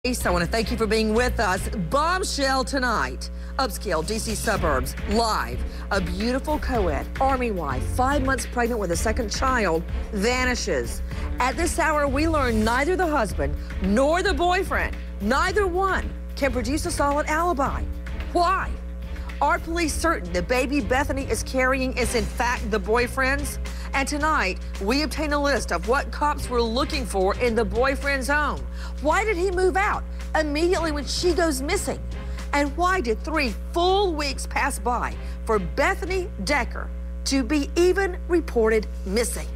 I want to thank you for being with us. Bombshell tonight. Upscale D.C. suburbs, live. A beautiful co-ed, Army wife, 5 months pregnant with a second child, vanishes. At this hour, we learn neither the husband nor the boyfriend, neither one, can produce a solid alibi. Why? Are police certain the baby Bethany is carrying is in fact the boyfriend's? And tonight, we obtain a list of what cops were looking for in the boyfriend's home. Why did he move out immediately when she goes missing? And why did 3 full weeks pass by for Bethany Decker to be even reported missing?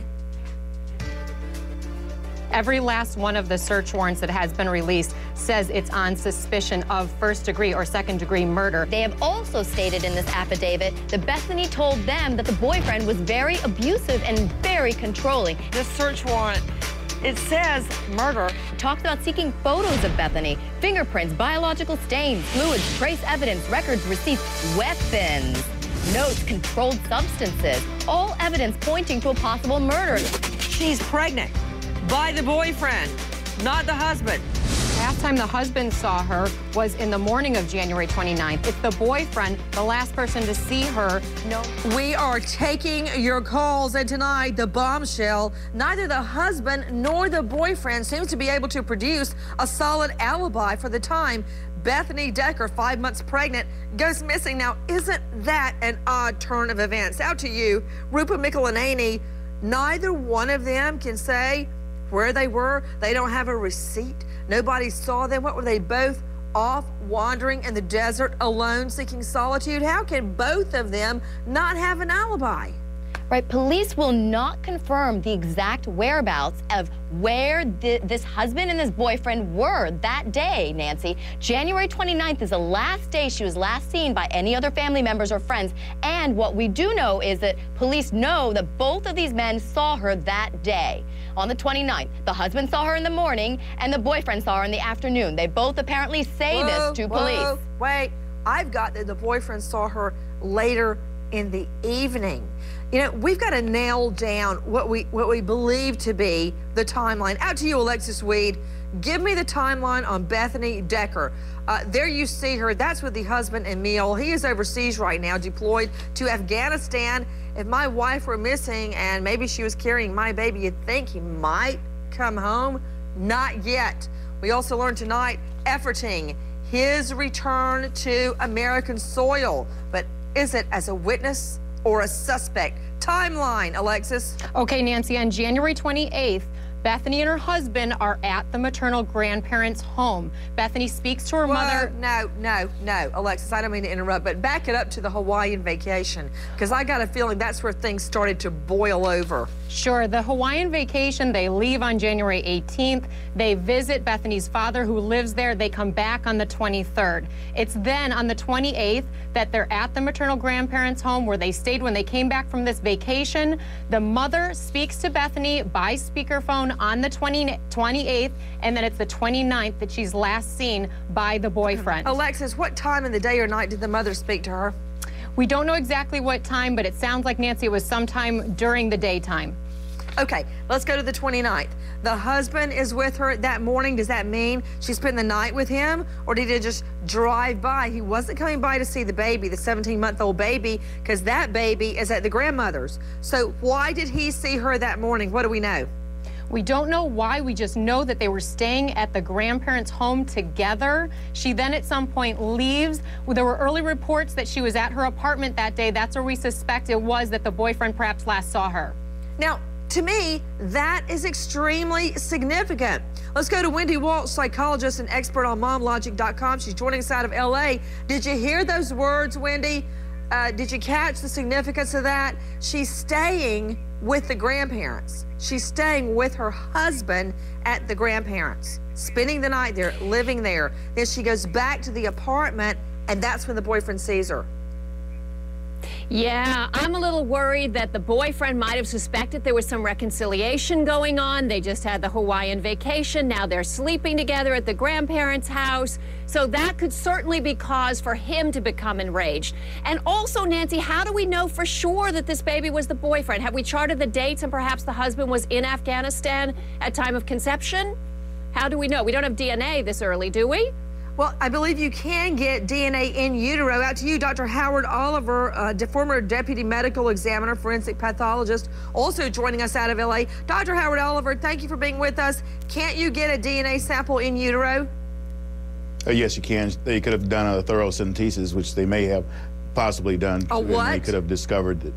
Every last one of the search warrants that has been released says it's on suspicion of first-degree or second-degree murder. They have also stated in this affidavit that Bethany told them that the boyfriend was very abusive and very controlling. The search warrant, it says murder. It talks about seeking photos of Bethany, fingerprints, biological stains, fluids, trace evidence, records, receipts, weapons, notes, controlled substances, all evidence pointing to a possible murder. She's pregnant by the boyfriend, not the husband. Last time the husband saw her was in the morning of January 29th. It's the boyfriend, the last person to see her. No. We are taking your calls, and tonight, the bombshell. Neither the husband nor the boyfriend seems to be able to produce a solid alibi for the time Bethany Decker, 5 months pregnant, goes missing. Now, isn't that an odd turn of events? Out to you, Rupa Michelini. Neither one of them can say where they were. They don't have a receipt. Nobody saw them. What were they, both off wandering in the desert alone seeking solitude? How can both of them not have an alibi? Right, police will not confirm the exact whereabouts of where this husband and this boyfriend were that day, Nancy. January 29th is the last day she was last seen by any other family members or friends. And what we do know is that police know that both of these men saw her that day. On the 29th, the husband saw her in the morning and the boyfriend saw her in the afternoon. They both apparently say this to police. Wait, I've got that the boyfriend saw her later in the evening. You know, we've got to nail down what we believe to be the timeline. Out to you, Alexis Weed. Give me the timeline on Bethany Decker. There you see her. That's with the husband, Emil. He is overseas right now, deployed to Afghanistan. If my wife were missing and maybe she was carrying my baby, you'd think he might come home. Not yet. We also learned tonight, efforting his return to American soil. But is it as a witness or a suspect? Timeline, Alexis. Okay, Nancy, on January 28th, Bethany and her husband are at the maternal grandparents' home. Bethany speaks to her mother. No, Alexis, I don't mean to interrupt, but back it up to the Hawaiian vacation, because I got a feeling that's where things started to boil over. Sure, the Hawaiian vacation, they leave on January 18th. They visit Bethany's father who lives there. They come back on the 23rd. It's then on the 28th that they're at the maternal grandparents' home where they stayed when they came back from this vacation. The mother speaks to Bethany by speakerphone on the 28th, and then it's the 29th that she's last seen by the boyfriend. Alexis, what time in the day or night did the mother speak to her? We don't know exactly what time, but it sounds like, Nancy, it was sometime during the daytime. Okay, let's go to the 29th. The husband is with her that morning. Does that mean she spent the night with him, or did he just drive by? He wasn't coming by to see the baby, the 17-month-old baby, because that baby is at the grandmother's. So why did he see her that morning? What do we know? We don't know why. We just know that they were staying at the grandparents' home together. She then at some point leaves. There were early reports that she was at her apartment that day. That's where we suspect it was that the boyfriend perhaps last saw her. Now, to me, that is extremely significant. Let's go to Wendy Walsh, psychologist and expert on MomLogic.com. She's joining us out of L.A. Did you hear those words, Wendy? Did you catch the significance of that? She's staying with the grandparents. She's staying with her husband at the grandparents, spending the night there, living there. Then she goes back to the apartment, and that's when the boyfriend sees her. Yeah, I'm a little worried that the boyfriend might have suspected there was some reconciliation going on. They just had the Hawaiian vacation. Now they're sleeping together at the grandparents' house. So that could certainly be cause for him to become enraged. And also, Nancy, how do we know for sure that this baby was the boyfriend? Have we charted the dates and perhaps the husband was in Afghanistan at time of conception? How do we know? We don't have DNA this early, do we? Well, I believe you can get DNA in utero. Out to you, Dr. Howard Oliver, former deputy medical examiner, forensic pathologist, also joining us out of LA. Dr. Howard Oliver, thank you for being with us. Can't you get a DNA sample in utero? Yes, you can. They could have done a thorough synthesis, which they may have possibly done. A what? They could have discovered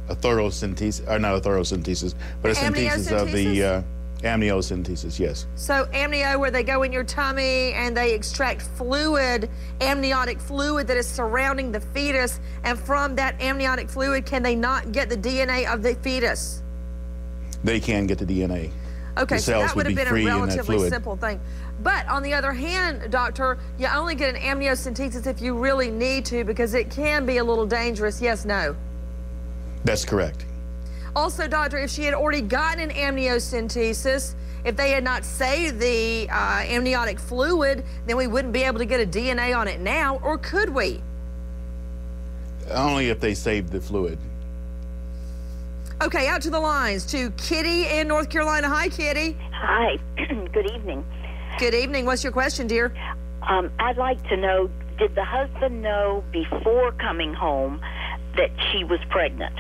a thorough synthesis, or not a thorough synthesis, but a synthesis of the amniocentesis, yes. So amnio, where they go in your tummy and they extract fluid, amniotic fluid that is surrounding the fetus, and from that amniotic fluid, can they not get the DNA of the fetus? They can get the DNA. Okay, the so cells that would have been a relatively simple thing. But on the other hand, doctor, you only get an amniocentesis if you really need to, because it can be a little dangerous. Yes, no? That's correct. Also, doctor, if she had already gotten an amniocentesis, if they had not saved the amniotic fluid, then we wouldn't be able to get a DNA on it now, or could we? Only if they saved the fluid. Okay, out to the lines to Kitty in North Carolina. Hi, Kitty. Hi. Good evening. Good evening. What's your question, dear? I'd like to know, did the husband know before coming home that she was pregnant?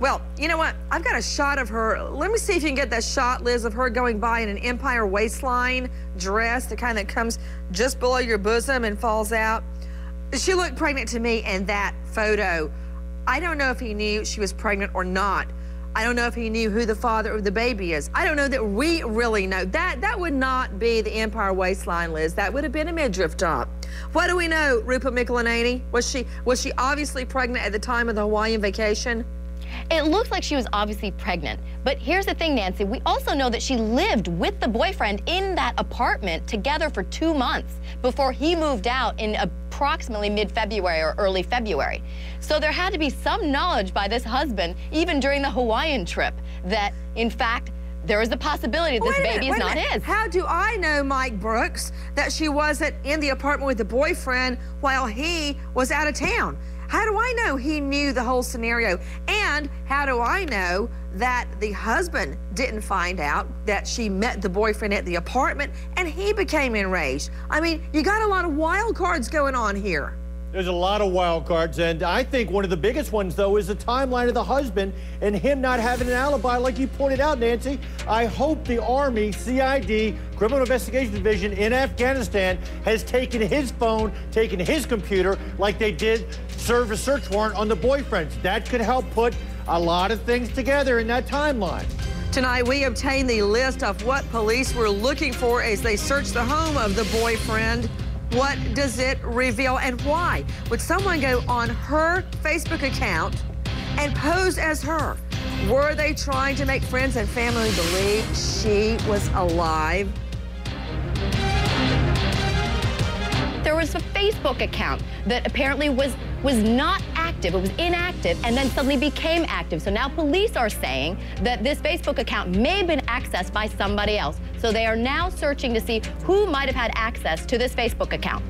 Well, you know what? I've got a shot of her. Let me see if you can get that shot, Liz, of her going by in an Empire waistline dress, the kind that comes just below your bosom and falls out. She looked pregnant to me in that photo. I don't know if he knew she was pregnant or not. I don't know if he knew who the father of the baby is. I don't know that we really know. That would not be the Empire waistline, Liz. That would have been a midriff top. What do we know, Rupa Michelini? Was she obviously pregnant at the time of the Hawaiian vacation? It looks like she was obviously pregnant. But here's the thing, Nancy. We also know that she lived with the boyfriend in that apartment together for 2 months before he moved out in approximately mid-February or early February. So there had to be some knowledge by this husband, even during the Hawaiian trip, that, in fact, there is the possibility that this baby is not his. How do I know, Mike Brooks, that she wasn't in the apartment with the boyfriend while he was out of town? How do I know he knew the whole scenario? And how do I know that the husband didn't find out that she met the boyfriend at the apartment and he became enraged? I mean, you got a lot of wild cards going on here. There's a lot of wild cards, and I think one of the biggest ones, though, is the timeline of the husband and him not having an alibi, like you pointed out, Nancy. I hope the Army, CID, Criminal Investigation Division in Afghanistan has taken his phone, taken his computer, like they did serve a search warrant on the boyfriends. That could help put a lot of things together in that timeline. Tonight, we obtained the list of what police were looking for as they searched the home of the boyfriend. What does it reveal, and why would someone go on her Facebook account and pose as her? Were they trying to make friends and family believe she was alive? There was a Facebook account that apparently was not active. It was inactive and then suddenly became active. So now police are saying that this Facebook account may have been accessed by somebody else. So they are now searching to see who might have had access to this Facebook account.